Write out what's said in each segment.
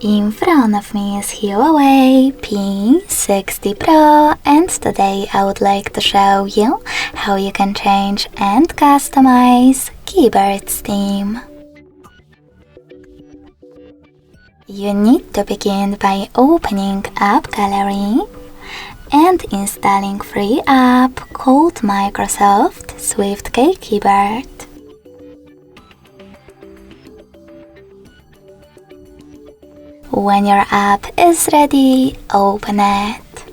In front of me is HUAWEI P60 Pro, and today I would like to show you how you can change and customize keyboard's theme. You need to begin by opening App Gallery and installing free app called Microsoft SwiftKey Keyboard. When your app is ready, open it.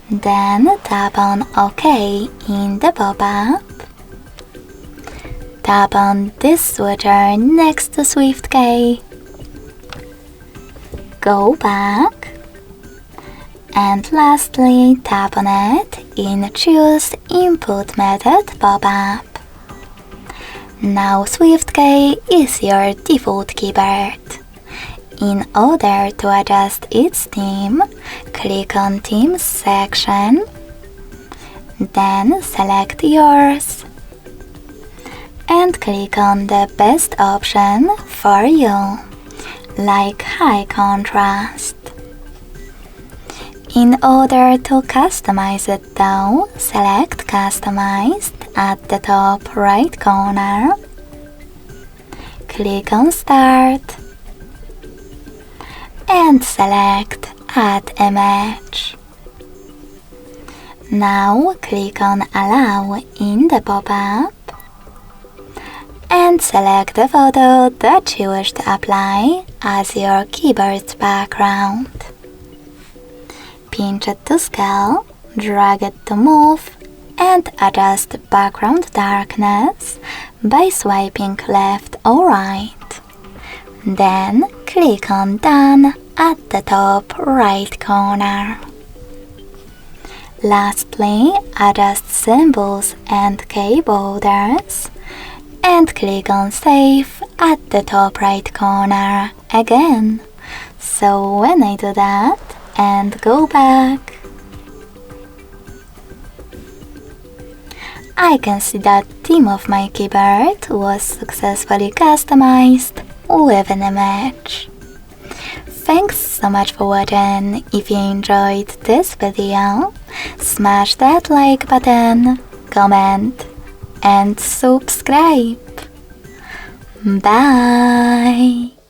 Then tap on OK in the pop-up. Tap on this switcher next to SwiftKey. Go back. And lastly, tap on it in Choose Input Method pop-up. Now SwiftKey is your default keyboard. In order to adjust its theme, click on Themes section, then select yours, and click on the best option for you, like high contrast. In order to customize it though, select Customized at the top right corner. Click on Start and select Add Image. Now click on Allow in the pop-up and select the photo that you wish to apply as your keyboard's background. Pinch it to scale, drag it to move, and adjust background darkness by swiping left or right. Then click on Done at the top right corner. Lastly, adjust symbols and key borders and click on Save at the top right corner again. So when I do that and go back, I can see that theme of my keyboard was successfully customized with an image. Thanks so much for watching. If you enjoyed this video, smash that like button, comment, and subscribe. Bye!